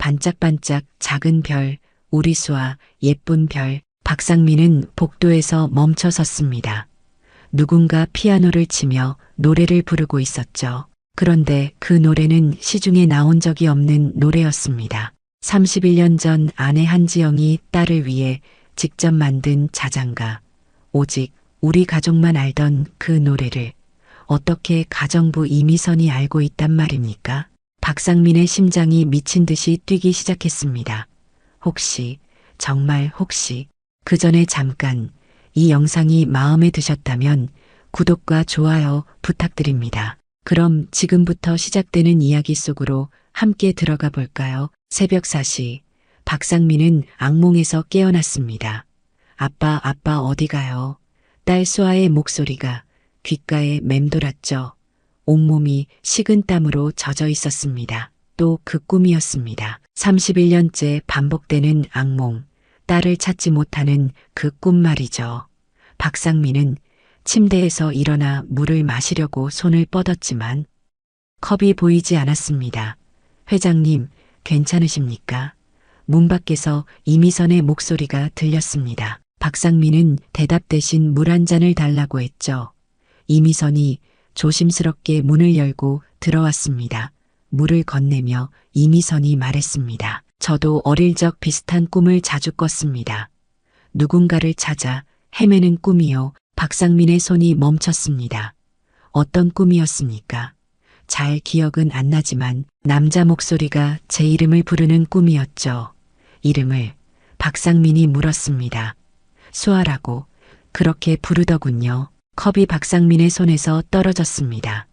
반짝반짝 작은 별, 우리 수아, 예쁜 별. 박상민은 복도에서 멈춰 섰습니다. 누군가 피아노를 치며 노래를 부르고 있었죠. 그런데 그 노래는 시중에 나온 적이 없는 노래였습니다. 31년 전 아내 한지영이 딸을 위해 직접 만든 자장가. 오직 우리 가족만 알던 그 노래를 어떻게 가정부 이미선이 알고 있단 말입니까? 박상민의 심장이 미친 듯이 뛰기 시작했습니다. 혹시, 정말 혹시, 그 전에 잠깐 이 영상이 마음에 드셨다면 구독과 좋아요 부탁드립니다. 그럼 지금부터 시작되는 이야기 속으로 함께 들어가 볼까요? 새벽 4시, 박상민은 악몽에서 깨어났습니다. 아빠, 아빠 어디 가요? 딸 수아의 목소리가 귓가에 맴돌았죠. 온몸이 식은 땀으로 젖어 있었습니다. 또 그 꿈이었습니다. 31년째 반복되는 악몽, 딸을 찾지 못하는 그 꿈 말이죠. 박상민은 침대에서 일어나 물을 마시려고 손을 뻗었지만 컵이 보이지 않았습니다. 회장님, 괜찮으십니까? 문 밖에서 이미선의 목소리가 들렸습니다. 박상민은 대답 대신 물 한 잔을 달라고 했죠. 이미선이 조심스럽게 문을 열고 들어왔습니다. 물을 건네며 이미선이 말했습니다. 저도 어릴 적 비슷한 꿈을 자주 꿨습니다. 누군가를 찾아 헤매는 꿈이요. 박상민의 손이 멈췄습니다. 어떤 꿈이었습니까? 잘 기억은 안 나지만 남자 목소리가 제 이름을 부르는 꿈이었죠. 이름을 박상민이 물었습니다. 수아라고 그렇게 부르더군요. 컵이 박상민의 손에서 떨어졌습니다.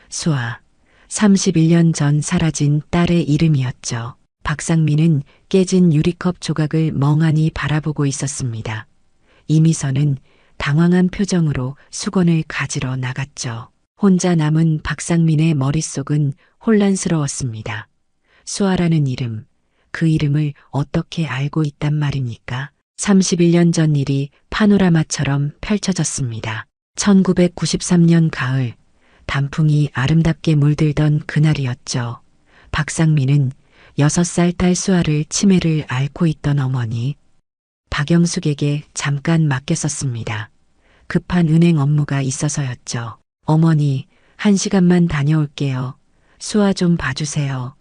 수아, 31년 전 사라진 딸의 이름이었죠. 박상민은 깨진 유리컵 조각을 멍하니 바라보고 있었습니다. 이미선은 당황한 표정으로 수건을 가지러 나갔죠. 혼자 남은 박상민의 머릿속은 혼란스러웠습니다. 수아라는 이름, 그 이름을 어떻게 알고 있단 말입니까? 31년 전 일이 파노라마처럼 펼쳐졌습니다. 1993년 가을, 단풍이 아름답게 물들던 그날이었죠. 박상민은 6살 딸 수아를 치매를 앓고 있던 어머니 박영숙에게 잠깐 맡겼었습니다. 급한 은행 업무가 있어서였죠. 어머니, 1시간만 다녀올게요. 수아 좀 봐주세요.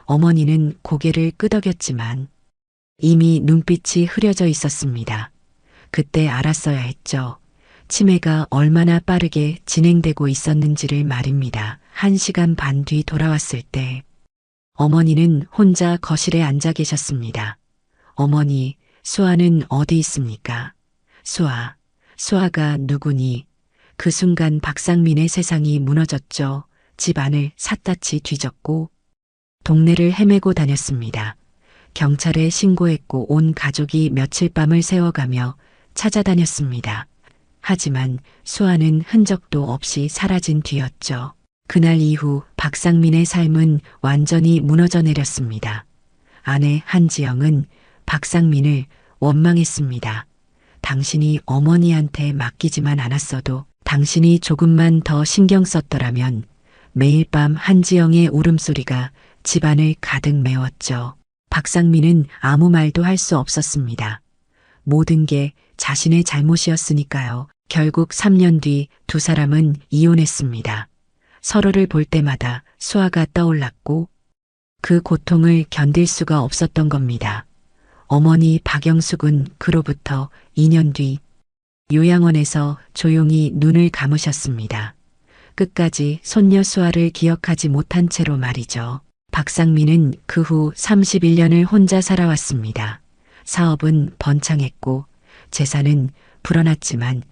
어머니는 고개를 끄덕였지만 이미 눈빛이 흐려져 있었습니다. 그때 알았어야 했죠. 치매가 얼마나 빠르게 진행되고 있었는지를 말입니다. 1시간 반 뒤 돌아왔을 때 어머니는 혼자 거실에 앉아 계셨습니다. 어머니, 수아는 어디 있습니까? 수아, 수아가 누구니? 그 순간 박상민의 세상이 무너졌죠. 집 안을 샅샅이 뒤졌고 동네를 헤매고 다녔습니다. 경찰에 신고했고 온 가족이 며칠 밤을 새워가며 찾아다녔습니다. 하지만 수아는 흔적도 없이 사라진 뒤였죠. 그날 이후 박상민의 삶은 완전히 무너져 내렸습니다. 아내 한지영은 박상민을 원망했습니다. 당신이 어머니한테 맡기지만 않았어도 당신이 조금만 더 신경 썼더라면. 매일 밤 한지영의 울음소리가 집안을 가득 메웠죠. 박상민은 아무 말도 할 수 없었습니다. 모든 게 자신의 잘못이었으니까요. 결국 3년 뒤 두 사람은 이혼했습니다. 서로를 볼 때마다 수아가 떠올랐고 그 고통을 견딜 수가 없었던 겁니다. 어머니 박영숙은 그로부터 2년 뒤 요양원에서 조용히 눈을 감으셨습니다. 끝까지 손녀 수아를 기억하지 못한 채로 말이죠. 박상민은 그 후 31년을 혼자 살아왔습니다. 사업은 번창했고 재산은 불어났지만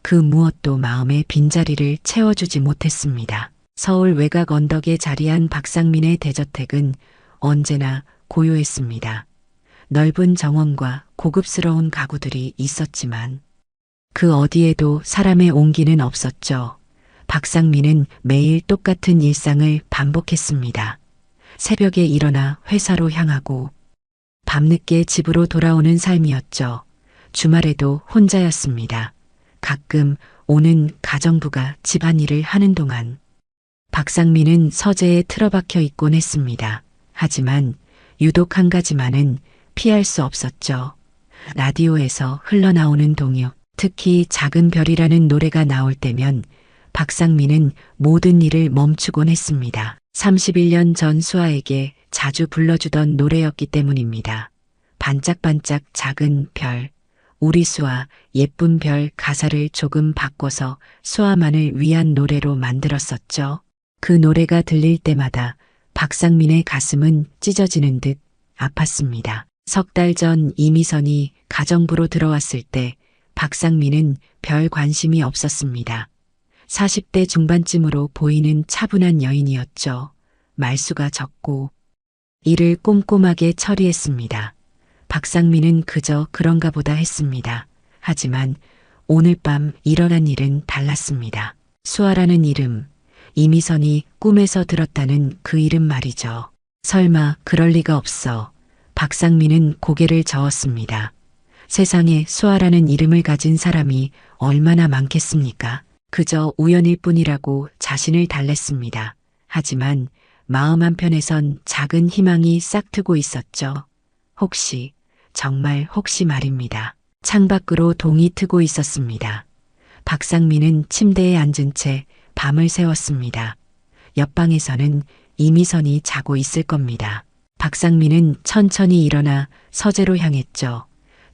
그 무엇도 마음의 빈자리를 채워주지 못했습니다. 서울 외곽 언덕에 자리한 박상민의 대저택은 언제나 고요했습니다. 넓은 정원과 고급스러운 가구들이 있었지만 그 어디에도 사람의 온기는 없었죠. 박상민은 매일 똑같은 일상을 반복했습니다. 새벽에 일어나 회사로 향하고 밤늦게 집으로 돌아오는 삶이었죠. 주말에도 혼자였습니다. 가끔 오는 가정부가 집안일을 하는 동안 박상민은 서재에 틀어박혀 있곤 했습니다. 하지만 유독 한 가지만은 피할 수 없었죠. 라디오에서 흘러나오는 동요, 특히 작은 별이라는 노래가 나올 때면 박상민은 모든 일을 멈추곤 했습니다. 31년 전 수아에게 자주 불러주던 노래였기 때문입니다. 반짝반짝 작은 별, 우리 수아 예쁜 별 가사를 조금 바꿔서 수아만을 위한 노래로 만들었었죠. 그 노래가 들릴 때마다 박상민의 가슴은 찢어지는 듯 아팠습니다. 석 달 전 이미선이 가정부로 들어왔을 때 박상민은 별 관심이 없었습니다. 40대 중반쯤으로 보이는 차분한 여인이었죠. 말수가 적고 일을 꼼꼼하게 처리했습니다. 박상민은 그저 그런가 보다 했습니다. 하지만 오늘 밤 일어난 일은 달랐습니다. 수아라는 이름, 이미선이 꿈에서 들었다는 그 이름 말이죠. 설마 그럴 리가 없어. 박상민은 고개를 저었습니다. 세상에 수아라는 이름을 가진 사람이 얼마나 많겠습니까? 그저 우연일 뿐이라고 자신을 달랬습니다. 하지만 마음 한편에선 작은 희망이 싹트고 있었죠. 혹시, 정말 혹시 말입니다. 창밖으로 동이 트고 있었습니다. 박상민은 침대에 앉은 채 밤을 새웠습니다. 옆방에서는 이미선이 자고 있을 겁니다. 박상민은 천천히 일어나 서재로 향했죠.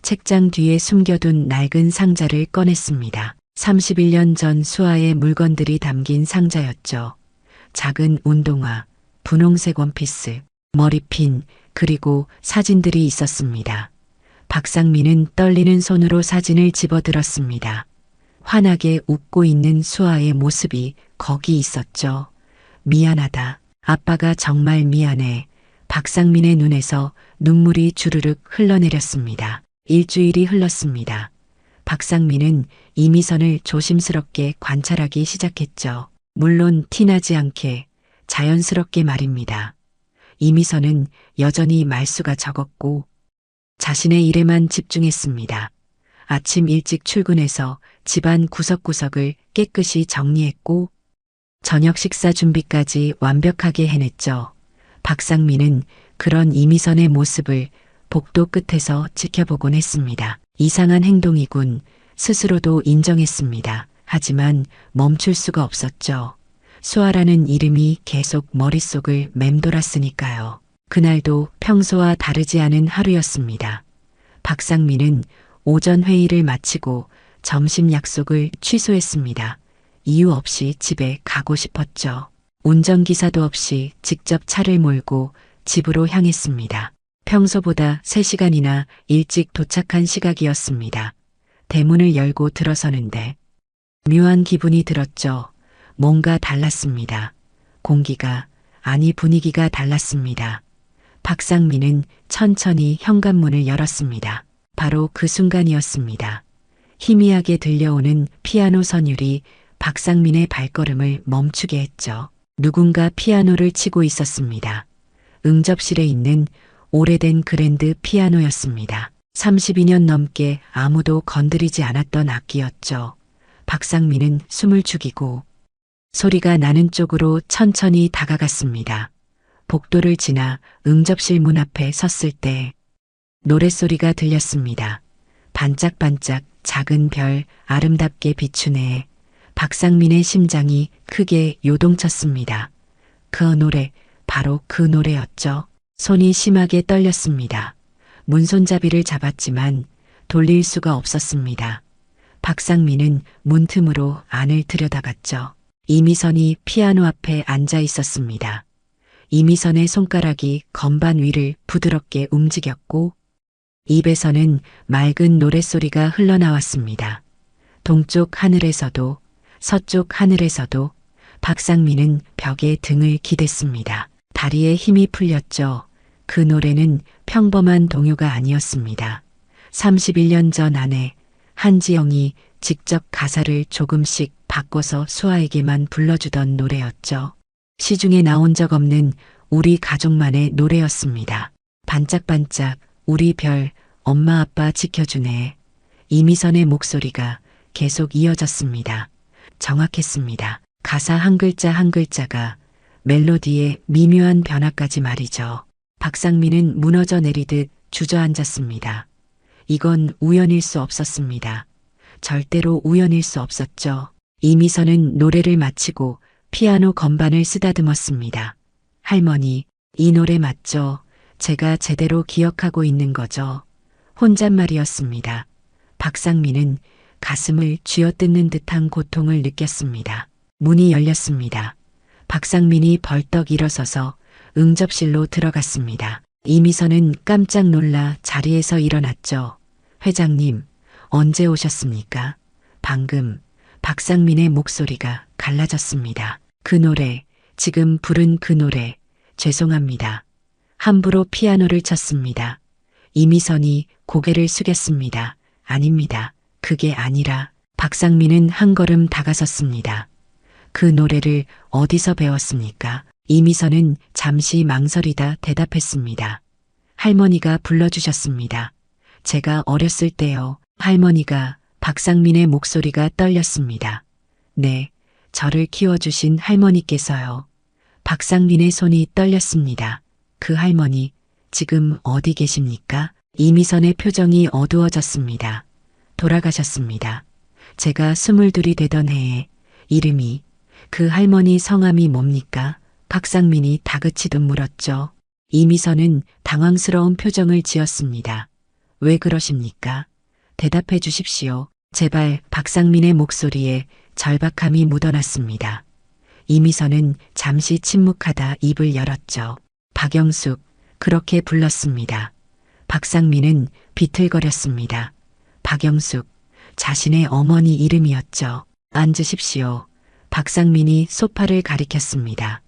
책장 뒤에 숨겨둔 낡은 상자를 꺼냈습니다. 31년 전 수아의 물건들이 담긴 상자였죠. 작은 운동화, 분홍색 원피스, 머리핀, 그리고 사진들이 있었습니다. 박상민은 떨리는 손으로 사진을 집어들었습니다. 환하게 웃고 있는 수아의 모습이 거기 있었죠. 미안하다. 아빠가 정말 미안해. 박상민의 눈에서 눈물이 주르륵 흘러내렸습니다. 일주일이 흘렀습니다. 박상민은 이미선을 조심스럽게 관찰하기 시작했죠. 물론 티나지 않게 자연스럽게 말입니다. 이미선은 여전히 말수가 적었고 자신의 일에만 집중했습니다. 아침 일찍 출근해서 집안 구석구석을 깨끗이 정리했고 저녁 식사 준비까지 완벽하게 해냈죠. 박상민은 그런 이미선의 모습을 복도 끝에서 지켜보곤 했습니다. 이상한 행동이군 스스로도 인정했습니다. 하지만 멈출 수가 없었죠. 수아라는 이름이 계속 머릿속을 맴돌았으니까요. 그날도 평소와 다르지 않은 하루였습니다. 박상민은 오전 회의를 마치고 점심 약속을 취소했습니다. 이유 없이 집에 가고 싶었죠. 운전기사도 없이 직접 차를 몰고 집으로 향했습니다. 평소보다 3시간이나 일찍 도착한 시각이었습니다. 대문을 열고 들어서는데 묘한 기분이 들었죠. 뭔가 달랐습니다. 공기가, 아니 분위기가 달랐습니다. 박상민은 천천히 현관문을 열었습니다. 바로 그 순간이었습니다. 희미하게 들려오는 피아노 선율이 박상민의 발걸음을 멈추게 했죠. 누군가 피아노를 치고 있었습니다. 응접실에 있는 오래된 그랜드 피아노였습니다. 32년 넘게 아무도 건드리지 않았던 악기였죠. 박상민은 숨을 죽이고 소리가 나는 쪽으로 천천히 다가갔습니다. 복도를 지나 응접실 문 앞에 섰을 때 노랫소리가 들렸습니다. 반짝반짝 작은 별 아름답게 비추네. 박상민의 심장이 크게 요동쳤습니다. 그 노래, 바로 그 노래였죠. 손이 심하게 떨렸습니다. 문손잡이를 잡았지만 돌릴 수가 없었습니다. 박상민은 문틈으로 안을 들여다봤죠. 이미선이 피아노 앞에 앉아 있었습니다. 이미선의 손가락이 건반 위를 부드럽게 움직였고 입에서는 맑은 노랫소리가 흘러나왔습니다. 동쪽 하늘에서도 서쪽 하늘에서도 박상민은 벽에 등을 기댔습니다. 다리에 힘이 풀렸죠. 그 노래는 평범한 동요가 아니었습니다. 31년 전 아내 한지영이 직접 가사를 조금씩 바꿔서 수아에게만 불러주던 노래였죠. 시중에 나온 적 없는 우리 가족만의 노래였습니다. 반짝반짝 우리 별 엄마 아빠 지켜주네. 이미선의 목소리가 계속 이어졌습니다. 정확했습니다. 가사 한 글자 한 글자가 멜로디의 미묘한 변화까지 말이죠. 박상민은 무너져 내리듯 주저앉았습니다. 이건 우연일 수 없었습니다. 절대로 우연일 수 없었죠. 이미선은 노래를 마치고 피아노 건반을 쓰다듬었습니다. 할머니, 이 노래 맞죠? 제가 제대로 기억하고 있는 거죠? 혼잣말이었습니다. 박상민은 가슴을 쥐어뜯는 듯한 고통을 느꼈습니다. 문이 열렸습니다. 박상민이 벌떡 일어서서 응접실로 들어갔습니다. 이미선은 깜짝 놀라 자리에서 일어났죠. 회장님, 언제 오셨습니까? 방금. 박상민의 목소리가 갈라졌습니다. 그 노래, 지금 부른 그 노래, 죄송합니다. 함부로 피아노를 쳤습니다. 이미선이 고개를 숙였습니다. 아닙니다. 그게 아니라 박상민은 한 걸음 다가섰습니다. 그 노래를 어디서 배웠습니까? 이미선은 잠시 망설이다 대답했습니다. 할머니가 불러주셨습니다. 제가 어렸을 때요. 할머니가. 박상민의 목소리가 떨렸습니다. 네, 저를 키워주신 할머니께서요. 박상민의 손이 떨렸습니다. 그 할머니, 지금 어디 계십니까? 이미선의 표정이 어두워졌습니다. 돌아가셨습니다. 제가 22이 되던 해에 이름이, 그 할머니 성함이 뭡니까? 박상민이 다그치듯 물었죠. 이미선은 당황스러운 표정을 지었습니다. 왜 그러십니까? 대답해 주십시오. 제발. 박상민의 목소리에 절박함이 묻어났습니다. 이미선은 잠시 침묵하다 입을 열었죠. 박영숙, 그렇게 불렀습니다. 박상민은 비틀거렸습니다. 박영숙, 자신의 어머니 이름이었죠. 앉으십시오. 박상민이 소파를 가리켰습니다.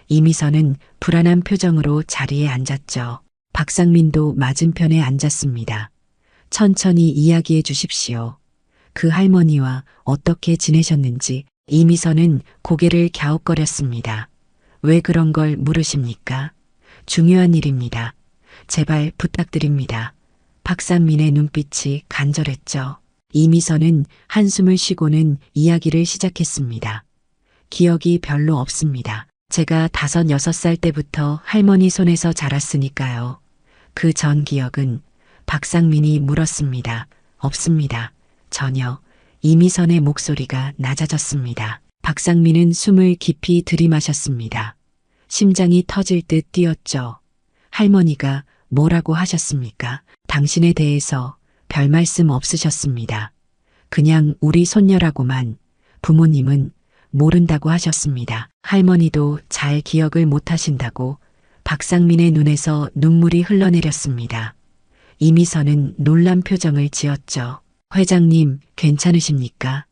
이미선은 불안한 표정으로 자리에 앉았죠. 박상민도 맞은편에 앉았습니다. 천천히 이야기해 주십시오. 그 할머니와 어떻게 지내셨는지. 이미선은 고개를 갸웃거렸습니다. 왜 그런 걸 물으십니까? 중요한 일입니다. 제발 부탁드립니다. 박상민의 눈빛이 간절했죠. 이미선은 한숨을 쉬고는 이야기를 시작했습니다. 기억이 별로 없습니다. 제가 5, 6살 때부터 할머니 손에서 자랐으니까요. 그 전 기억은. 박상민이 물었습니다. 없습니다. 전혀. 이미선의 목소리가 낮아졌습니다. 박상민은 숨을 깊이 들이마셨습니다. 심장이 터질 듯 뛰었죠. 할머니가 뭐라고 하셨습니까? 당신에 대해서 별 말씀 없으셨습니다. 그냥 우리 손녀라고만. 부모님은 모른다고 하셨습니다. 할머니도 잘 기억을 못하신다고. 박상민의 눈에서 눈물이 흘러내렸습니다. 이미선은 놀란 표정을 지었죠. 회장님, 괜찮으십니까?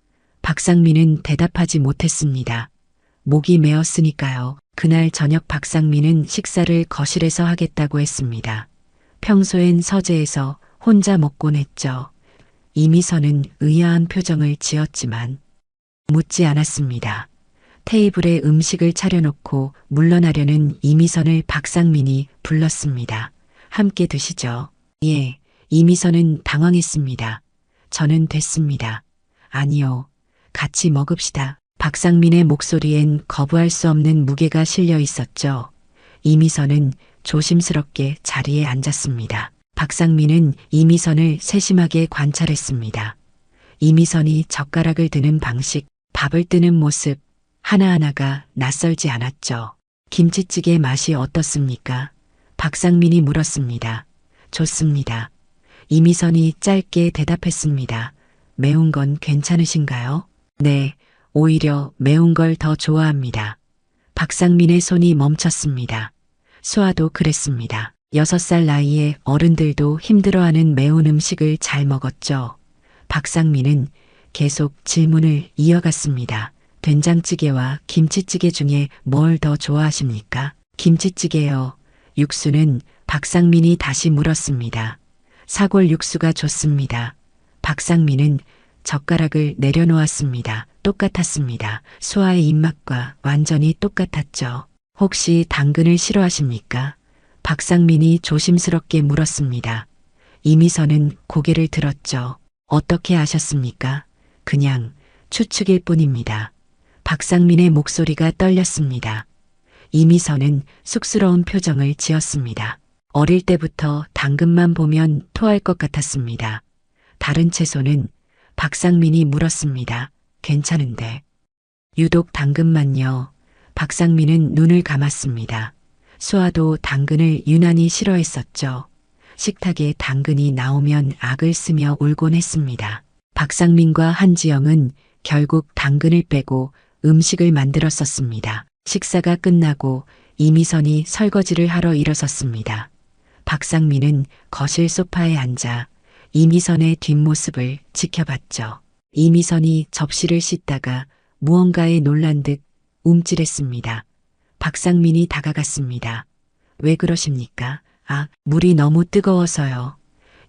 박상민은 대답하지 못했습니다. 목이 메었으니까요. 그날 저녁 박상민은 식사를 거실에서 하겠다고 했습니다. 평소엔 서재에서 혼자 먹곤 했죠. 이미선은 의아한 표정을 지었지만 묻지 않았습니다. 테이블에 음식을 차려놓고 물러나려는 이미선을 박상민이 불렀습니다. 함께 드시죠. 예, 이미선은 당황했습니다. 저는 됐습니다. 아니요, 같이 먹읍시다. 박상민의 목소리엔 거부할 수 없는 무게가 실려 있었죠. 이미선은 조심스럽게 자리에 앉았습니다. 박상민은 이미선을 세심하게 관찰했습니다. 이미선이 젓가락을 드는 방식, 밥을 뜨는 모습, 하나하나가 낯설지 않았죠. 김치찌개 맛이 어떻습니까? 박상민이 물었습니다. 좋습니다. 이미선이 짧게 대답했습니다. 매운 건 괜찮으신가요? 네, 오히려 매운 걸 더 좋아합니다. 박상민의 손이 멈췄습니다. 수아도 그랬습니다. 6살 나이에 어른들도 힘들어하는 매운 음식을 잘 먹었죠. 박상민은 계속 질문을 이어갔습니다. 된장찌개와 김치찌개 중에 뭘 더 좋아하십니까? 김치찌개요. 육수는? 박상민이 다시 물었습니다. 사골 육수가 좋습니다. 박상민은 젓가락을 내려놓았습니다. 똑같았습니다. 수아의 입맛과 완전히 똑같았죠. 혹시 당근을 싫어하십니까? 박상민이 조심스럽게 물었습니다. 이미선은 고개를 들었죠. 어떻게 아셨습니까? 그냥 추측일 뿐입니다. 박상민의 목소리가 떨렸습니다. 이미선은 쑥스러운 표정을 지었습니다. 어릴 때부터 당근만 보면 토할 것 같았습니다. 다른 채소는 박상민이 물었습니다. 괜찮은데. 유독 당근만요. 박상민은 눈을 감았습니다. 수아도 당근을 유난히 싫어했었죠. 식탁에 당근이 나오면 악을 쓰며 울곤 했습니다. 박상민과 한지영은 결국 당근을 빼고 음식을 만들었었습니다. 식사가 끝나고 이미선이 설거지를 하러 일어섰습니다. 박상민은 거실 소파에 앉아 이미선의 뒷모습을 지켜봤죠. 이미선이 접시를 씻다가 무언가에 놀란 듯 움찔했습니다. 박상민이 다가갔습니다. 왜 그러십니까? 물이 너무 뜨거워서요.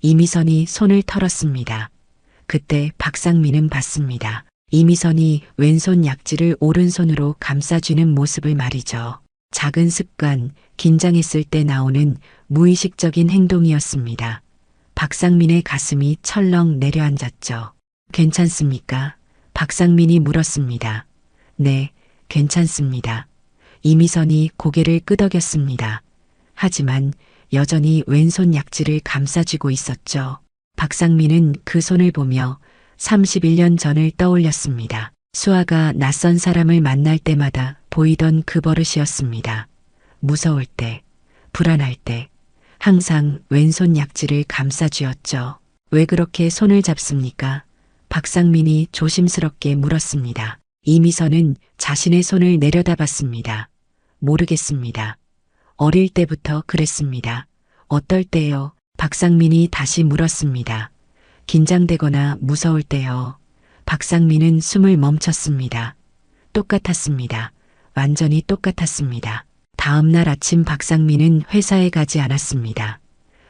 이미선이 손을 털었습니다. 그때 박상민은 봤습니다. 이미선이 왼손 약지를 오른손으로 감싸쥐는 모습을 말이죠. 작은 습관, 긴장했을 때 나오는 무의식적인 행동이었습니다. 박상민의 가슴이 철렁 내려앉았죠. 괜찮습니까? 박상민이 물었습니다. 네, 괜찮습니다. 이미선이 고개를 끄덕였습니다. 하지만 여전히 왼손 약지를 감싸쥐고 있었죠. 박상민은 그 손을 보며 31년 전을 떠올렸습니다. 수아가 낯선 사람을 만날 때마다 보이던 그 버릇이었습니다. 무서울 때, 불안할 때, 항상 왼손 약지를 감싸쥐었죠. 왜 그렇게 손을 잡습니까? 박상민이 조심스럽게 물었습니다. 이미선은 자신의 손을 내려다봤습니다. 모르겠습니다. 어릴 때부터 그랬습니다. 어떨 때요? 박상민이 다시 물었습니다. 긴장되거나 무서울 때요. 박상민은 숨을 멈췄습니다. 똑같았습니다. 완전히 똑같았습니다. 다음 날 아침 박상민은 회사에 가지 않았습니다.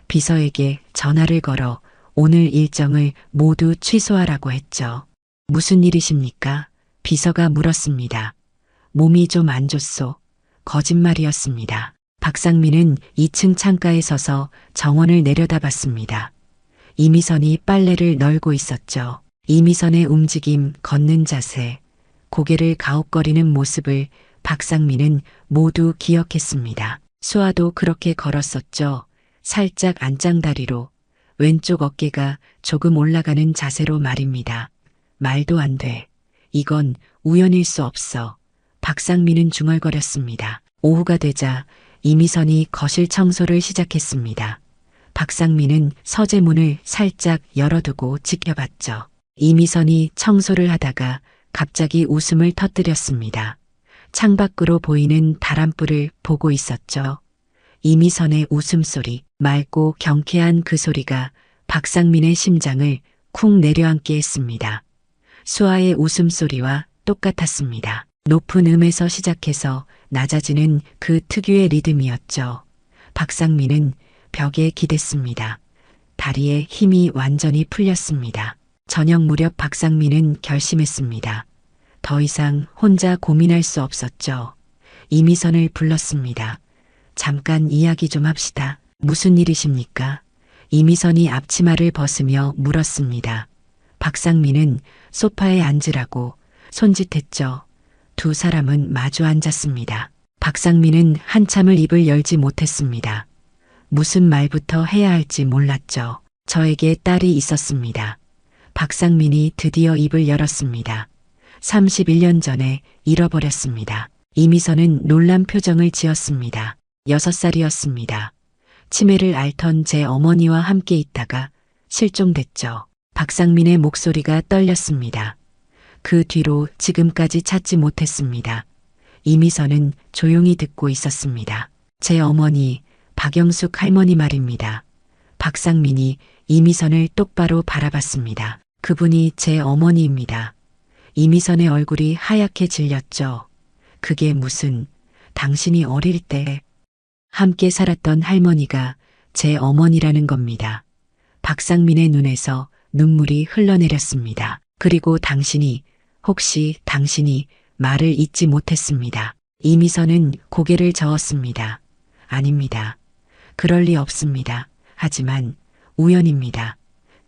비서에게 전화를 걸어 오늘 일정을 모두 취소하라고 했죠. 무슨 일이십니까? 비서가 물었습니다. 몸이 좀 안 좋소. 거짓말이었습니다. 박상민은 2층 창가에 서서 정원을 내려다봤습니다. 이미선이 빨래를 널고 있었죠. 이미선의 움직임, 걷는 자세, 고개를 가웃거리는 모습을 박상민은 모두 기억했습니다. 수아도 그렇게 걸었었죠. 살짝 안짱다리로, 왼쪽 어깨가 조금 올라가는 자세로 말입니다. 말도 안 돼. 이건 우연일 수 없어. 박상민은 중얼거렸습니다. 오후가 되자 이미선이 거실 청소를 시작했습니다. 박상민은 서재문을 살짝 열어두고 지켜봤죠. 이미선이 청소를 하다가 갑자기 웃음을 터뜨렸습니다. 창밖으로 보이는 다람불을 보고 있었죠. 이미선의 웃음소리, 맑고 경쾌한 그 소리가 박상민의 심장을 쿵 내려앉게 했습니다. 수아의 웃음소리와 똑같았습니다. 높은 음에서 시작해서 낮아지는 그 특유의 리듬이었죠. 박상민은 벽에 기댔습니다. 다리에 힘이 완전히 풀렸습니다. 저녁 무렵 박상민은 결심했습니다. 더 이상 혼자 고민할 수 없었죠. 이미선을 불렀습니다. 잠깐 이야기 좀 합시다. 무슨 일이십니까? 이미선이 앞치마를 벗으며 물었습니다. 박상민은 소파에 앉으라고 손짓했죠. 두 사람은 마주 앉았습니다. 박상민은 한참을 입을 열지 못했습니다. 무슨 말부터 해야 할지 몰랐죠. 저에게 딸이 있었습니다. 박상민이 드디어 입을 열었습니다. 31년 전에 잃어버렸습니다. 이미선은 놀란 표정을 지었습니다. 6살이었습니다. 치매를 앓던 제 어머니와 함께 있다가 실종됐죠. 박상민의 목소리가 떨렸습니다. 그 뒤로 지금까지 찾지 못했습니다. 이미선은 조용히 듣고 있었습니다. 제 어머니, 박영숙 할머니 말입니다. 박상민이 이미선을 똑바로 바라봤습니다. 그분이 제 어머니입니다. 이미선의 얼굴이 하얗게 질렸죠. 그게 무슨, 당신이 어릴 때 함께 살았던 할머니가 제 어머니라는 겁니다. 박상민의 눈에서 눈물이 흘러내렸습니다. 그리고 혹시 당신이 말을 잇지 못했습니다. 이미선은 고개를 저었습니다. 아닙니다. 그럴 리 없습니다. 하지만 우연입니다.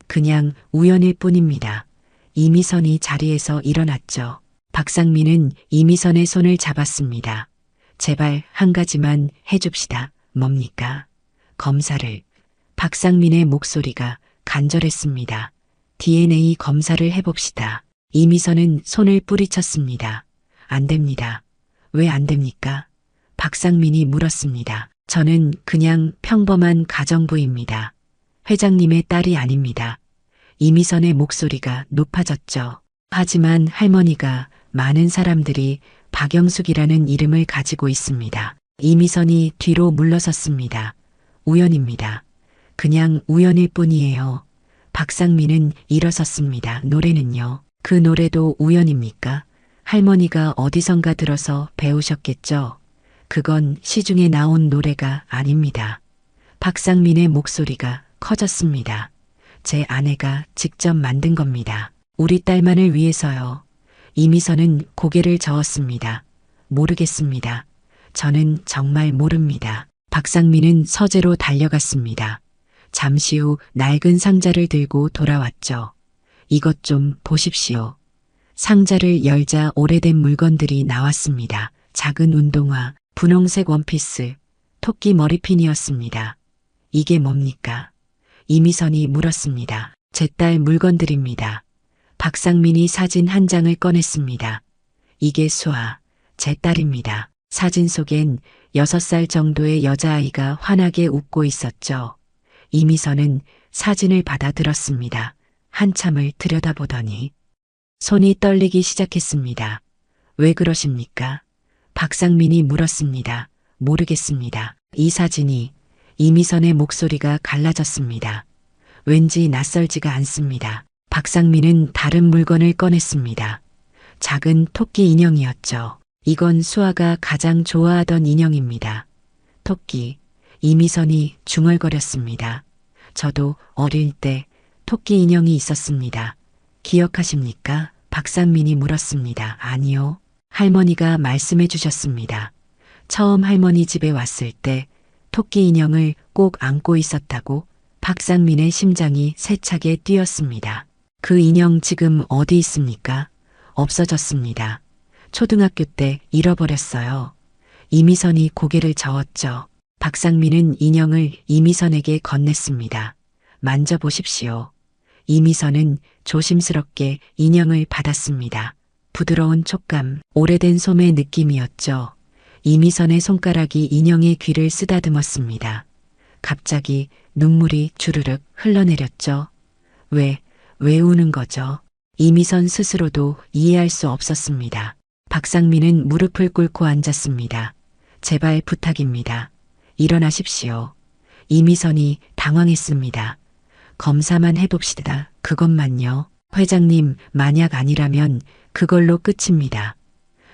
그냥 우연일 뿐입니다. 이미선이 자리에서 일어났죠. 박상민은 이미선의 손을 잡았습니다. 제발 한 가지만 해줍시다. 뭡니까? 검사를. 박상민의 목소리가 간절했습니다. DNA 검사를 해봅시다. 이미선은 손을 뿌리쳤습니다. 안 됩니다. 왜 안 됩니까? 박상민이 물었습니다. 저는 그냥 평범한 가정부입니다. 회장님의 딸이 아닙니다. 이미선의 목소리가 높아졌죠. 하지만 할머니가 많은 사람들이 박영숙이라는 이름을 가지고 있습니다. 이미선이 뒤로 물러섰습니다. 우연입니다. 그냥 우연일 뿐이에요. 박상민은 일어섰습니다. 노래는요? 그 노래도 우연입니까? 할머니가 어디선가 들어서 배우셨겠죠? 그건 시중에 나온 노래가 아닙니다. 박상민의 목소리가 커졌습니다. 제 아내가 직접 만든 겁니다. 우리 딸만을 위해서요. 이미선은 고개를 저었습니다. 모르겠습니다. 저는 정말 모릅니다. 박상민은 서재로 달려갔습니다. 잠시 후 낡은 상자를 들고 돌아왔죠. 이것 좀 보십시오. 상자를 열자 오래된 물건들이 나왔습니다. 작은 운동화, 분홍색 원피스, 토끼 머리핀이었습니다. 이게 뭡니까? 이미선이 물었습니다. 제 딸 물건들입니다. 박상민이 사진 한 장을 꺼냈습니다. 이게 수아, 제 딸입니다. 사진 속엔 6살 정도의 여자아이가 환하게 웃고 있었죠. 이미선은 사진을 받아들었습니다. 한참을 들여다보더니 손이 떨리기 시작했습니다. 왜 그러십니까? 박상민이 물었습니다. 모르겠습니다. 이 사진이. 이미선의 목소리가 갈라졌습니다. 왠지 낯설지가 않습니다. 박상민은 다른 물건을 꺼냈습니다. 작은 토끼 인형이었죠. 이건 수아가 가장 좋아하던 인형입니다. 토끼. 이미선이 중얼거렸습니다. 저도 어릴 때 토끼 인형이 있었습니다. 기억하십니까? 박상민이 물었습니다. 아니요. 할머니가 말씀해 주셨습니다. 처음 할머니 집에 왔을 때 토끼 인형을 꼭 안고 있었다고. 박상민의 심장이 세차게 뛰었습니다. 그 인형 지금 어디 있습니까? 없어졌습니다. 초등학교 때 잃어버렸어요. 이미선이 고개를 저었죠. 박상민은 인형을 이미선에게 건넸습니다. 만져보십시오. 이미선은 조심스럽게 인형을 받았습니다. 부드러운 촉감, 오래된 솜의 느낌이었죠. 이미선의 손가락이 인형의 귀를 쓰다듬었습니다. 갑자기 눈물이 주르륵 흘러내렸죠. 왜 우는 거죠? 이미선 스스로도 이해할 수 없었습니다. 박상민은 무릎을 꿇고 앉았습니다. 제발 부탁입니다. 일어나십시오. 이미선이 당황했습니다. 검사만 해봅시다. 그것만요. 회장님, 만약 아니라면 그걸로 끝입니다.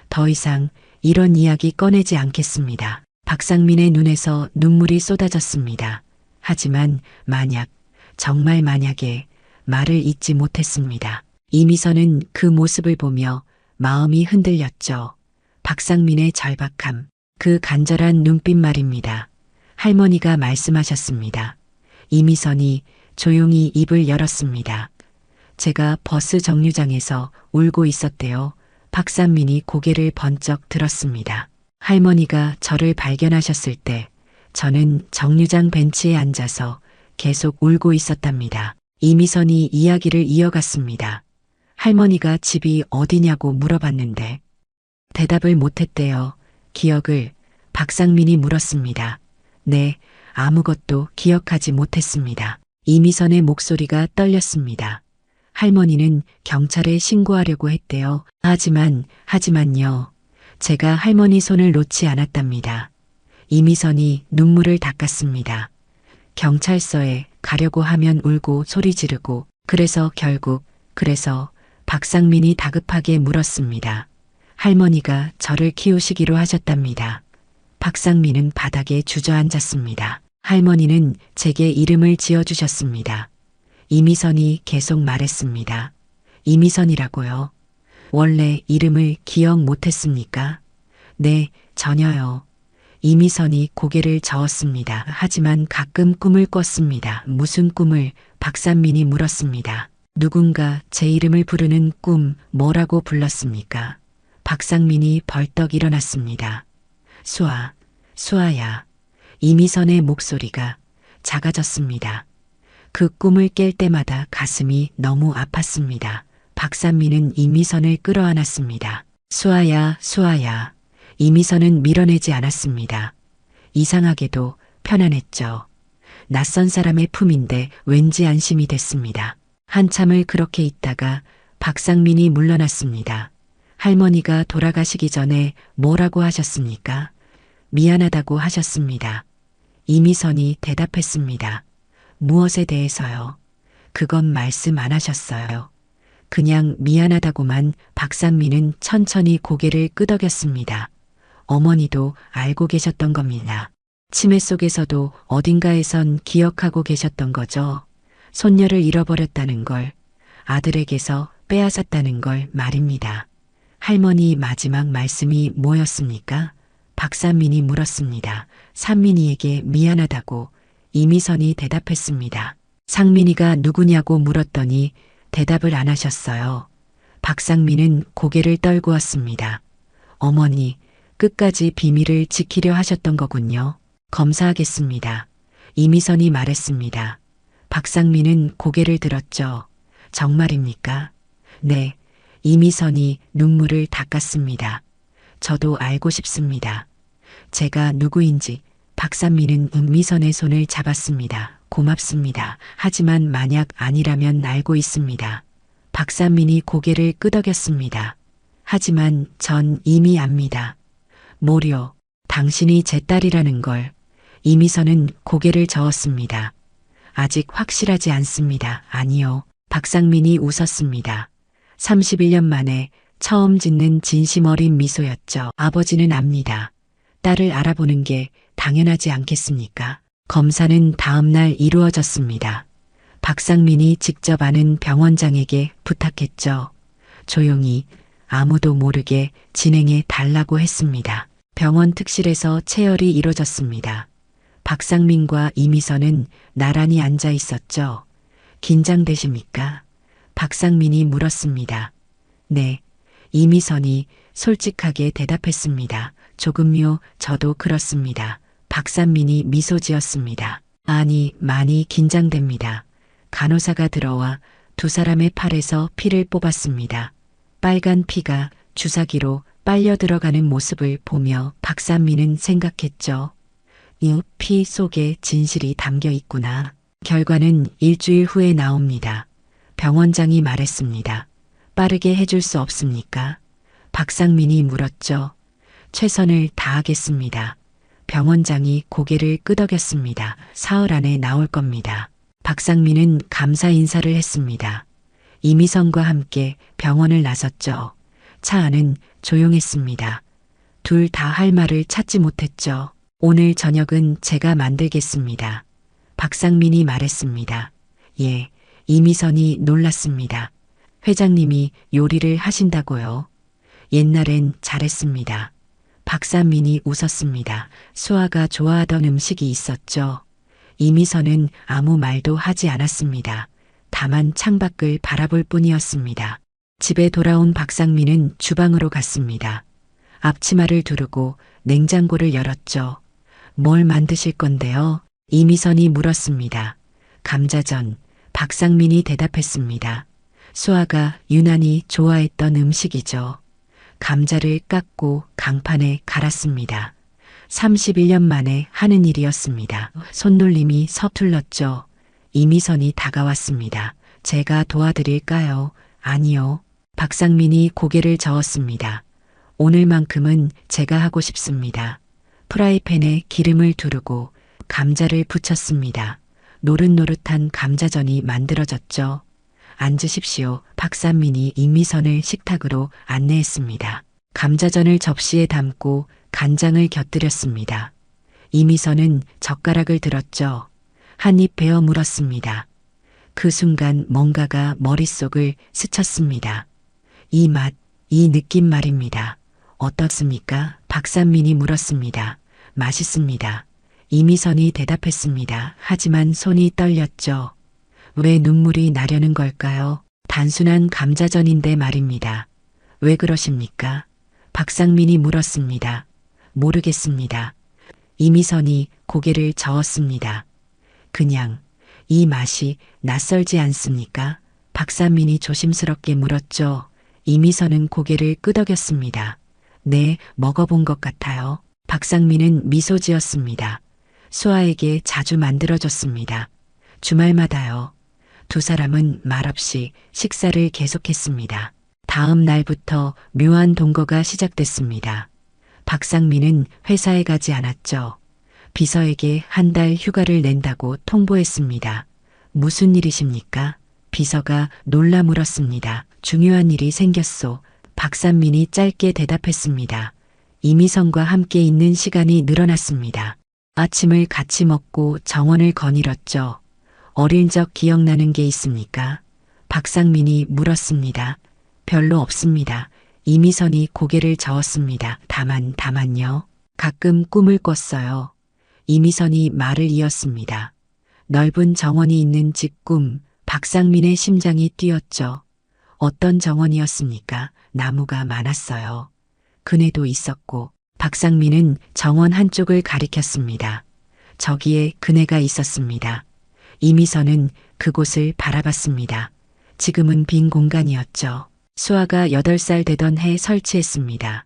더 이상 이런 이야기 꺼내지 않겠습니다. 박상민의 눈에서 눈물이 쏟아졌습니다. 하지만 만약, 정말 만약에 말을 잇지 못했습니다. 이미선은 그 모습을 보며 마음이 흔들렸죠. 박상민의 절박함, 그 간절한 눈빛 말입니다. 할머니가 말씀하셨습니다. 이미선이 조용히 입을 열었습니다. 제가 버스 정류장에서 울고 있었대요. 박상민이 고개를 번쩍 들었습니다. 할머니가 저를 발견하셨을 때 저는 정류장 벤치에 앉아서 계속 울고 있었답니다. 이미선이 이야기를 이어갔습니다. 할머니가 집이 어디냐고 물어봤는데 대답을 못했대요. 기억을. 박상민이 물었습니다. 네, 아무것도 기억하지 못했습니다. 이미선의 목소리가 떨렸습니다. 할머니는 경찰에 신고하려고 했대요. 하지만요. 제가 할머니 손을 놓지 않았답니다. 이미선이 눈물을 닦았습니다. 경찰서에 가려고 하면 울고 소리 지르고 그래서 박상민이 다급하게 물었습니다. 할머니가 저를 키우시기로 하셨답니다. 박상민은 바닥에 주저앉았습니다. 할머니는 제게 이름을 지어주셨습니다. 이미선이 계속 말했습니다. 이미선이라고요? 원래 이름을 기억 못했습니까? 네, 전혀요. 이미선이 고개를 저었습니다. 하지만 가끔 꿈을 꿨습니다. 무슨 꿈을? 박상민이 물었습니다. 누군가 제 이름을 부르는 꿈, 뭐라고 불렀습니까? 박상민이 벌떡 일어났습니다. 수아야. 이미선의 목소리가 작아졌습니다. 그 꿈을 깰 때마다 가슴이 너무 아팠습니다. 박산미는 이미선을 끌어안았습니다. 수아야, 수아야. 이미선은 밀어내지 않았습니다. 이상하게도 편안했죠. 낯선 사람의 품인데 왠지 안심이 됐습니다. 한참을 그렇게 있다가 박상민이 물러났습니다. 할머니가 돌아가시기 전에 뭐라고 하셨습니까? 미안하다고 하셨습니다. 이미선이 대답했습니다. 무엇에 대해서요? 그건 말씀 안 하셨어요. 그냥 미안하다고만. 박상민은 천천히 고개를 끄덕였습니다. 어머니도 알고 계셨던 겁니다. 치매 속에서도 어딘가에선 기억하고 계셨던 거죠. 손녀를 잃어버렸다는 걸, 아들에게서 빼앗았다는 걸 말입니다. 할머니 마지막 말씀이 뭐였습니까? 박상민이 물었습니다. 상민이에게 미안하다고. 이미선이 대답했습니다. 상민이가 누구냐고 물었더니 대답을 안 하셨어요. 박상민은 고개를 떨구었습니다. 어머니, 끝까지 비밀을 지키려 하셨던 거군요. 검사하겠습니다. 이미선이 말했습니다. 박상민은 고개를 들었죠. 정말입니까? 네. 이미선이 눈물을 닦았습니다. 저도 알고 싶습니다. 제가 누구인지. 박상민은 은미선의 손을 잡았습니다. 고맙습니다. 하지만 만약 아니라면 알고 있습니다. 박상민이 고개를 끄덕였습니다. 하지만 전 이미 압니다. 뭐려? 당신이 제 딸이라는 걸. 이미선은 고개를 저었습니다. 아직 확실하지 않습니다. 아니요. 박상민이 웃었습니다. 31년 만에 처음 짓는 진심 어린 미소였죠. 아버지는 압니다. 딸을 알아보는 게 당연하지 않겠습니까? 검사는 다음 날 이루어졌습니다. 박상민이 직접 아는 병원장에게 부탁했죠. 조용히 아무도 모르게 진행해 달라고 했습니다. 병원 특실에서 체열이 이루어졌습니다. 박상민과 이미선은 나란히 앉아 있었죠. 긴장되십니까? 박상민이 물었습니다. 네. 이미선이 솔직하게 대답했습니다. 조금요. 저도 그렇습니다. 박상민이 미소 지었습니다. 아니, 많이 긴장됩니다. 간호사가 들어와 두 사람의 팔에서 피를 뽑았습니다. 빨간 피가 주사기로 빨려 들어가는 모습을 보며 박상민은 생각했죠. 이 피 속에 진실이 담겨 있구나. 결과는 일주일 후에 나옵니다. 병원장이 말했습니다. 빠르게 해줄 수 없습니까? 박상민이 물었죠. 최선을 다하겠습니다. 병원장이 고개를 끄덕였습니다. 사흘 안에 나올 겁니다. 박상민은 감사 인사를 했습니다. 이미선과 함께 병원을 나섰죠. 차 안은 조용했습니다. 둘 다 할 말을 찾지 못했죠. 오늘 저녁은 제가 만들겠습니다. 박상민이 말했습니다. 예, 이미선이 놀랐습니다. 회장님이 요리를 하신다고요? 옛날엔 잘했습니다. 박상민이 웃었습니다. 수아가 좋아하던 음식이 있었죠. 이미선은 아무 말도 하지 않았습니다. 다만 창밖을 바라볼 뿐이었습니다. 집에 돌아온 박상민은 주방으로 갔습니다. 앞치마를 두르고 냉장고를 열었죠. 뭘 만드실 건데요? 이미선이 물었습니다. 감자전. 박상민이 대답했습니다. 수아가 유난히 좋아했던 음식이죠. 감자를 깎고 강판에 갈았습니다. 31년 만에 하는 일이었습니다. 손놀림이 서툴렀죠. 이미선이 다가왔습니다. 제가 도와드릴까요? 아니요. 박상민이 고개를 저었습니다. 오늘만큼은 제가 하고 싶습니다. 프라이팬에 기름을 두르고 감자를 붙였습니다. 노릇노릇한 감자전이 만들어졌죠. 앉으십시오. 박상민이 이미선을 식탁으로 안내했습니다. 감자전을 접시에 담고 간장을 곁들였습니다. 이미선은 젓가락을 들었죠. 한 입 베어 물었습니다. 그 순간 뭔가가 머릿속을 스쳤습니다. 이 맛, 이 느낌 말입니다. 어떻습니까? 박상민이 물었습니다. 맛있습니다. 이미선이 대답했습니다. 하지만 손이 떨렸죠. 왜 눈물이 나려는 걸까요? 단순한 감자전인데 말입니다. 왜 그러십니까? 박상민이 물었습니다. 모르겠습니다. 이미선이 고개를 저었습니다. 그냥 이 맛이 낯설지 않습니까? 박산민이 조심스럽게 물었죠. 이미선은 고개를 끄덕였습니다. 네, 먹어본 것 같아요. 박상민은 미소 지었습니다. 수아에게 자주 만들어줬습니다. 주말마다요. 두 사람은 말없이 식사를 계속했습니다. 다음 날부터 묘한 동거가 시작됐습니다. 박상민은 회사에 가지 않았죠. 비서에게 한 달 휴가를 낸다고 통보했습니다. 무슨 일이십니까? 비서가 놀라 물었습니다. 중요한 일이 생겼소. 박상민이 짧게 대답했습니다. 이미선과 함께 있는 시간이 늘어났습니다. 아침을 같이 먹고 정원을 거닐었죠. 어릴 적 기억나는 게 있습니까? 박상민이 물었습니다. 별로 없습니다. 이미선이 고개를 저었습니다. 다만요. 가끔 꿈을 꿨어요. 이미선이 말을 이었습니다. 넓은 정원이 있는 집 꿈. 박상민의 심장이 뛰었죠. 어떤 정원이었습니까? 나무가 많았어요. 그네도 있었고 박상민은 정원 한쪽을 가리켰습니다. 저기에 그네가 있었습니다. 이미선은 그곳을 바라봤습니다. 지금은 빈 공간이었죠. 수아가 8살 되던 해 설치했습니다.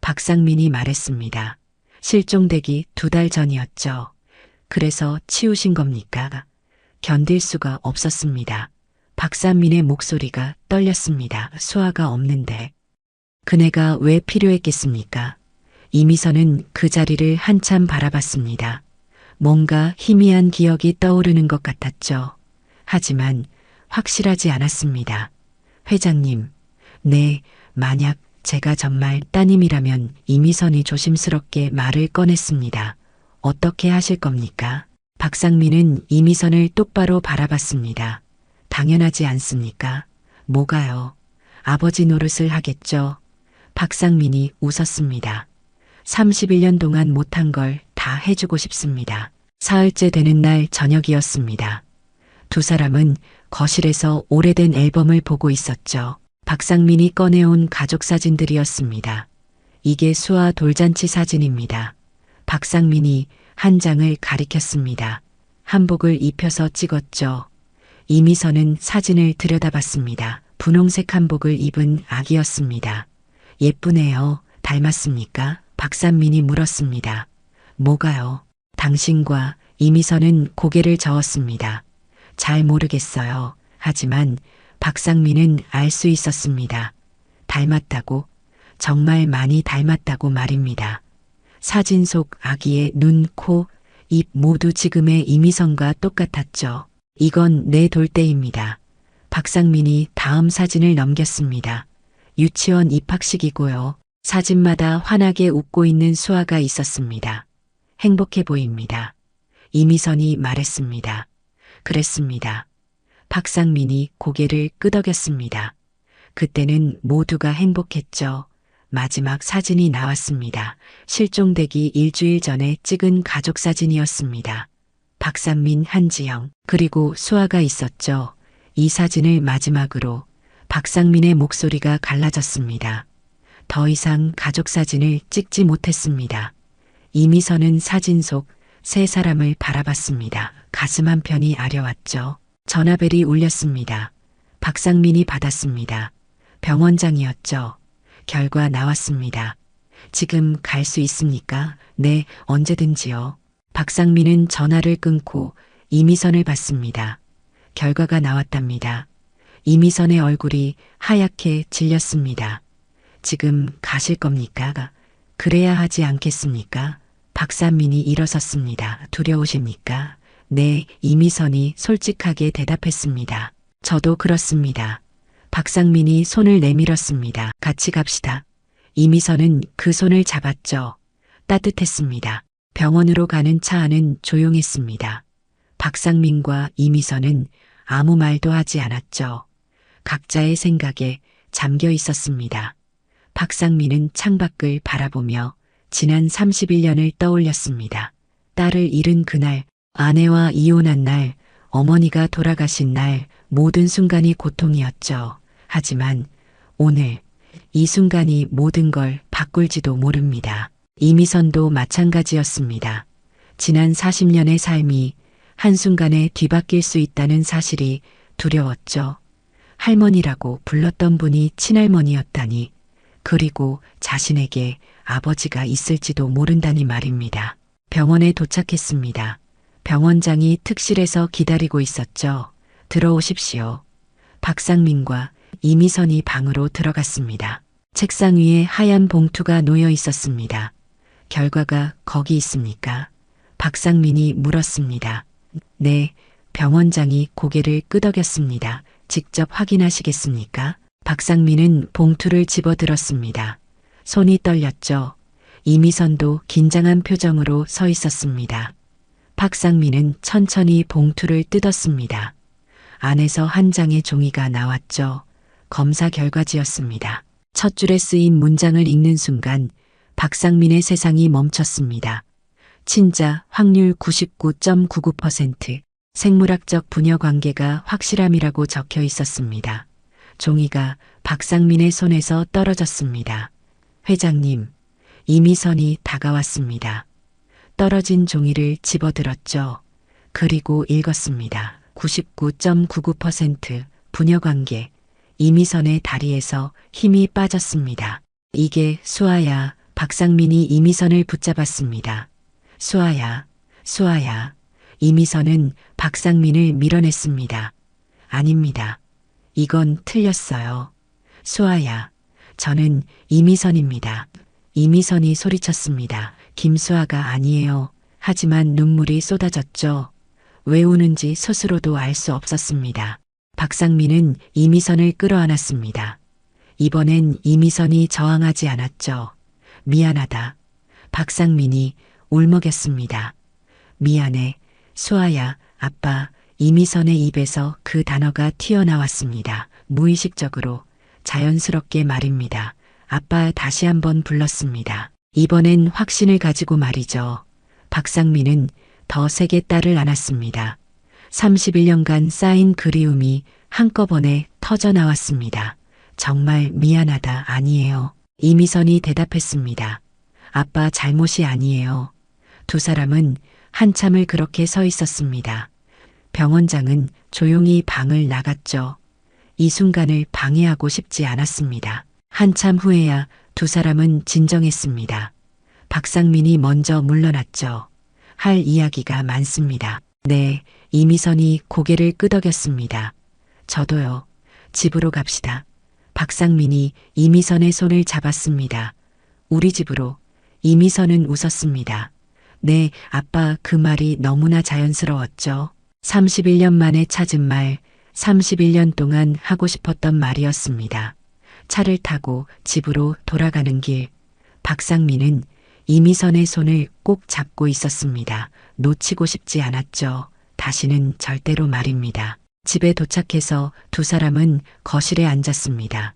박상민이 말했습니다. 실종되기 2달 전이었죠. 그래서 치우신 겁니까? 견딜 수가 없었습니다. 박상민의 목소리가 떨렸습니다. 수아가 없는데 그네가 왜 필요했겠습니까? 이미선은 그 자리를 한참 바라봤습니다. 뭔가 희미한 기억이 떠오르는 것 같았죠. 하지만 확실하지 않았습니다. 회장님, 네, 만약 제가 정말 따님이라면. 이미선이 조심스럽게 말을 꺼냈습니다. 어떻게 하실 겁니까? 박상민은 이미선을 똑바로 바라봤습니다. 당연하지 않습니까? 뭐가요? 아버지 노릇을 하겠죠. 박상민이 웃었습니다. 31년 동안 못한 걸 다 해주고 싶습니다. 사흘째 되는 날 저녁이었습니다. 두 사람은 거실에서 오래된 앨범을 보고 있었죠. 박상민이 꺼내온 가족 사진들이었습니다. 이게 수아 돌잔치 사진입니다. 박상민이 한 장을 가리켰습니다. 한복을 입혀서 찍었죠. 이미선은 사진을 들여다봤습니다. 분홍색 한복을 입은 아기였습니다. 예쁘네요. 닮았습니까? 박상민이 물었습니다. 뭐가요? 당신과. 이미선은 고개를 저었습니다. 잘 모르겠어요. 하지만 박상민은 알 수 있었습니다. 닮았다고, 정말 많이 닮았다고 말입니다. 사진 속 아기의 눈, 코, 입 모두 지금의 이미선과 똑같았죠. 이건 내 돌대입니다. 박상민이 다음 사진을 넘겼습니다. 유치원 입학식이고요. 사진마다 환하게 웃고 있는 수아가 있었습니다. 행복해 보입니다. 이미선이 말했습니다. 그랬습니다. 박상민이 고개를 끄덕였습니다. 그때는 모두가 행복했죠. 마지막 사진이 나왔습니다. 실종되기 일주일 전에 찍은 가족 사진이었습니다. 박상민, 한지영, 그리고 수아가 있었죠. 이 사진을 마지막으로 박상민의 목소리가 갈라졌습니다. 더 이상 가족 사진을 찍지 못했습니다. 이미선은 사진 속 세 사람을 바라봤습니다. 가슴 한편이 아려왔죠. 전화벨이 울렸습니다. 박상민이 받았습니다. 병원장이었죠. 결과 나왔습니다. 지금 갈 수 있습니까? 네, 언제든지요. 박상민은 전화를 끊고 이미선을 봤습니다. 결과가 나왔답니다. 이미선의 얼굴이 하얗게 질렸습니다. 지금 가실 겁니까? 그래야 하지 않겠습니까? 박상민이 일어섰습니다. 두려우십니까? 네, 이미선이 솔직하게 대답했습니다. 저도 그렇습니다. 박상민이 손을 내밀었습니다. 같이 갑시다. 이미선은 그 손을 잡았죠. 따뜻했습니다. 병원으로 가는 차 안은 조용했습니다. 박상민과 이미선은 아무 말도 하지 않았죠. 각자의 생각에 잠겨 있었습니다. 박상민은 창밖을 바라보며 지난 31년을 떠올렸습니다. 딸을 잃은 그날, 아내와 이혼한 날, 어머니가 돌아가신 날, 모든 순간이 고통이었죠. 하지만 오늘 이 순간이 모든 걸 바꿀지도 모릅니다. 이미선도 마찬가지였습니다. 지난 40년의 삶이 한순간에 뒤바뀔 수 있다는 사실이 두려웠죠. 할머니라고 불렀던 분이 친할머니였다니, 그리고 자신에게 아버지가 있을지도 모른다니 말입니다. 병원에 도착했습니다. 병원장이 특실에서 기다리고 있었죠. 들어오십시오. 박상민과 이미선이 방으로 들어갔습니다. 책상 위에 하얀 봉투가 놓여 있었습니다. 결과가 거기 있습니까? 박상민이 물었습니다. 네, 병원장이 고개를 끄덕였습니다. 직접 확인하시겠습니까? 박상민은 봉투를 집어들었습니다. 손이 떨렸죠. 이미선도 긴장한 표정으로 서 있었습니다. 박상민은 천천히 봉투를 뜯었습니다. 안에서 한 장의 종이가 나왔죠. 검사 결과지였습니다. 첫 줄에 쓰인 문장을 읽는 순간 박상민의 세상이 멈췄습니다. 친자 확률 99.99%, 생물학적 부녀 관계가 확실함이라고 적혀 있었습니다. 종이가 박상민의 손에서 떨어졌습니다. 회장님, 이미선이 다가왔습니다. 떨어진 종이를 집어들었죠. 그리고 읽었습니다. 99.99% 부녀관계. 이미선의 다리에서 힘이 빠졌습니다. 이게 수아야. 박상민이 이미선을 붙잡았습니다. 수아야, 수아야. 이미선은 박상민을 밀어냈습니다. 아닙니다. 이건 틀렸어요. 수아야, 저는 이미선입니다. 이미선이 소리쳤습니다. 김수아가 아니에요. 하지만 눈물이 쏟아졌죠. 왜 우는지 스스로도 알 수 없었습니다. 박상민은 이미선을 끌어안았습니다. 이번엔 이미선이 저항하지 않았죠. 미안하다. 박상민이 울먹였습니다. 미안해. 수아야, 아빠. 이미선의 입에서 그 단어가 튀어나왔습니다. 무의식적으로, 자연스럽게 말입니다. 아빠 다시 한번 불렀습니다. 이번엔 확신을 가지고 말이죠. 박상민은 더 세게 딸을 안았습니다. 31년간 쌓인 그리움이 한꺼번에 터져 나왔습니다. 정말 미안하다. 아니에요. 이미선이 대답했습니다. 아빠 잘못이 아니에요. 두 사람은 한참을 그렇게 서 있었습니다. 병원장은 조용히 방을 나갔죠. 이 순간을 방해하고 싶지 않았습니다. 한참 후에야 두 사람은 진정했습니다. 박상민이 먼저 물러났죠. 할 이야기가 많습니다. 네, 이미선이 고개를 끄덕였습니다. 저도요. 집으로 갑시다. 박상민이 이미선의 손을 잡았습니다. 우리 집으로. 이미선은 웃었습니다. 네, 아빠 그 말이 너무나 자연스러웠죠. 31년 만에 찾은 말, 31년 동안 하고 싶었던 말이었습니다. 차를 타고 집으로 돌아가는 길, 박상민은 이미선의 손을 꼭 잡고 있었습니다. 놓치고 싶지 않았죠. 다시는 절대로 말입니다. 집에 도착해서 두 사람은 거실에 앉았습니다.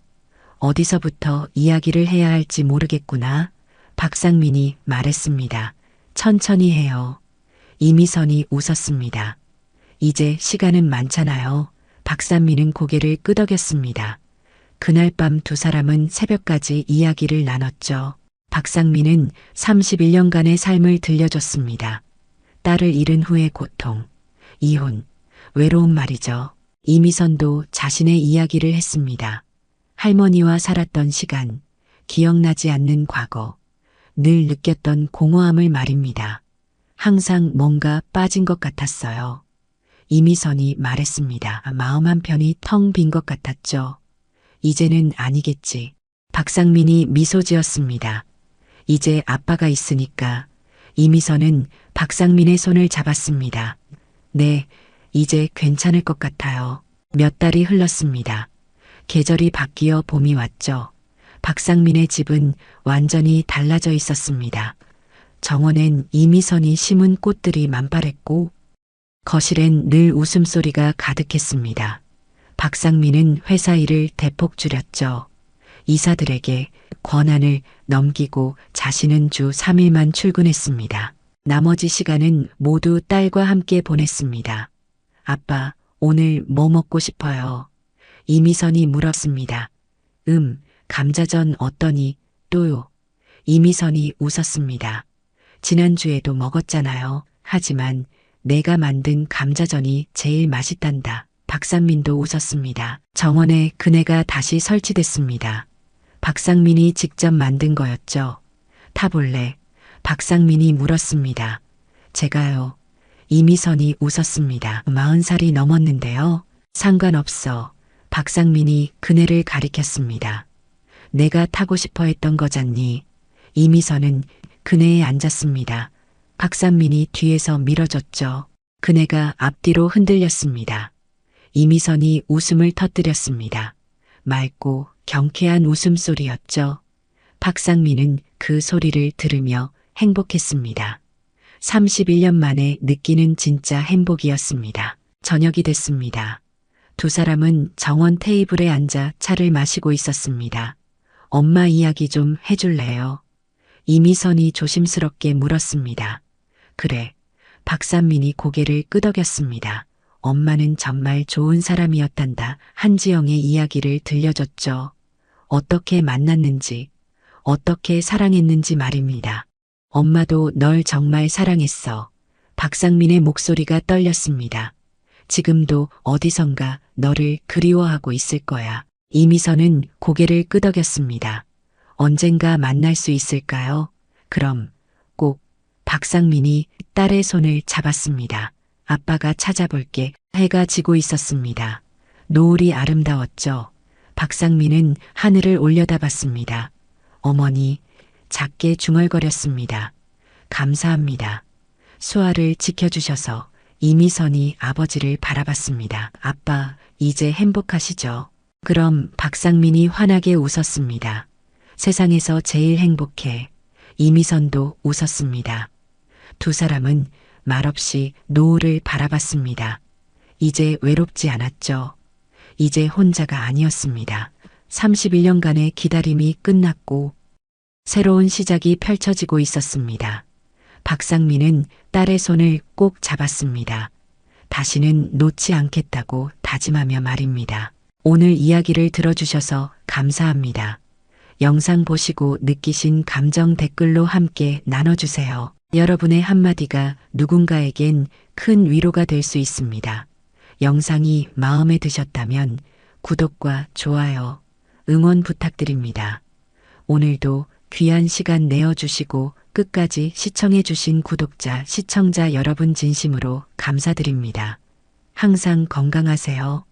어디서부터 이야기를 해야 할지 모르겠구나. 박상민이 말했습니다. 천천히 해요. 이미선이 웃었습니다. 이제 시간은 많잖아요. 박상민은 고개를 끄덕였습니다. 그날 밤 두 사람은 새벽까지 이야기를 나눴죠. 박상민은 31년간의 삶을 들려줬습니다. 딸을 잃은 후의 고통, 이혼, 외로움 말이죠. 이미선도 자신의 이야기를 했습니다. 할머니와 살았던 시간, 기억나지 않는 과거, 늘 느꼈던 공허함을 말입니다. 항상 뭔가 빠진 것 같았어요. 이미선이 말했습니다. 마음 한편이 텅 빈 것 같았죠. 이제는 아니겠지. 박상민이 미소 지었습니다. 이제 아빠가 있으니까. 이미선은 박상민의 손을 잡았습니다. 네, 이제 괜찮을 것 같아요. 몇 달이 흘렀습니다. 계절이 바뀌어 봄이 왔죠. 박상민의 집은 완전히 달라져 있었습니다. 정원엔 이미선이 심은 꽃들이 만발했고 거실엔 늘 웃음소리가 가득했습니다. 박상민은 회사 일을 대폭 줄였죠. 이사들에게 권한을 넘기고 자신은 주 3일만 출근했습니다. 나머지 시간은 모두 딸과 함께 보냈습니다. 아빠, 오늘 뭐 먹고 싶어요? 이미선이 물었습니다. 감자전 어떠니? 또요. 이미선이 웃었습니다. 지난주에도 먹었잖아요. 하지만 내가 만든 감자전이 제일 맛있단다. 박상민도 웃었습니다. 정원에 그네가 다시 설치됐습니다. 박상민이 직접 만든 거였죠. 타볼래? 박상민이 물었습니다. 제가요. 이미선이 웃었습니다. 40살이 넘었는데요. 상관없어. 박상민이 그네를 가리켰습니다. 내가 타고 싶어 했던 거잖니. 이미선은 그네에 앉았습니다. 박상민이 뒤에서 밀어줬죠. 그네가 앞뒤로 흔들렸습니다. 이미선이 웃음을 터뜨렸습니다. 맑고 경쾌한 웃음소리였죠. 박상민은 그 소리를 들으며 행복했습니다. 31년 만에 느끼는 진짜 행복이었습니다. 저녁이 됐습니다. 두 사람은 정원 테이블에 앉아 차를 마시고 있었습니다. 엄마 이야기 좀 해줄래요? 이미선이 조심스럽게 물었습니다. 그래. 박상민이 고개를 끄덕였습니다. 엄마는 정말 좋은 사람이었단다. 한지영의 이야기를 들려줬죠. 어떻게 만났는지, 어떻게 사랑했는지 말입니다. 엄마도 널 정말 사랑했어. 박상민의 목소리가 떨렸습니다. 지금도 어디선가 너를 그리워하고 있을 거야. 이미선은 고개를 끄덕였습니다. 언젠가 만날 수 있을까요? 그럼 꼭. 박상민이 딸의 손을 잡았습니다. 아빠가 찾아볼게. 해가 지고 있었습니다. 노을이 아름다웠죠. 박상민은 하늘을 올려다봤습니다. 어머니, 작게 중얼거렸습니다. 감사합니다. 수아를 지켜주셔서. 이미선이 아버지를 바라봤습니다. 아빠, 이제 행복하시죠? 그럼 박상민이 환하게 웃었습니다. 세상에서 제일 행복해. 이미선도 웃었습니다. 두 사람은 말없이 노을을 바라봤습니다. 이제 외롭지 않았죠. 이제 혼자가 아니었습니다. 31년간의 기다림이 끝났고 새로운 시작이 펼쳐지고 있었습니다. 박상민은 딸의 손을 꼭 잡았습니다. 다시는 놓지 않겠다고 다짐하며 말입니다. 오늘 이야기를 들어주셔서 감사합니다. 영상 보시고 느끼신 감정 댓글로 함께 나눠주세요. 여러분의 한마디가 누군가에겐 큰 위로가 될 수 있습니다. 영상이 마음에 드셨다면 구독과 좋아요, 응원 부탁드립니다. 오늘도 귀한 시간 내어주시고 끝까지 시청해주신 구독자, 시청자 여러분 진심으로 감사드립니다. 항상 건강하세요.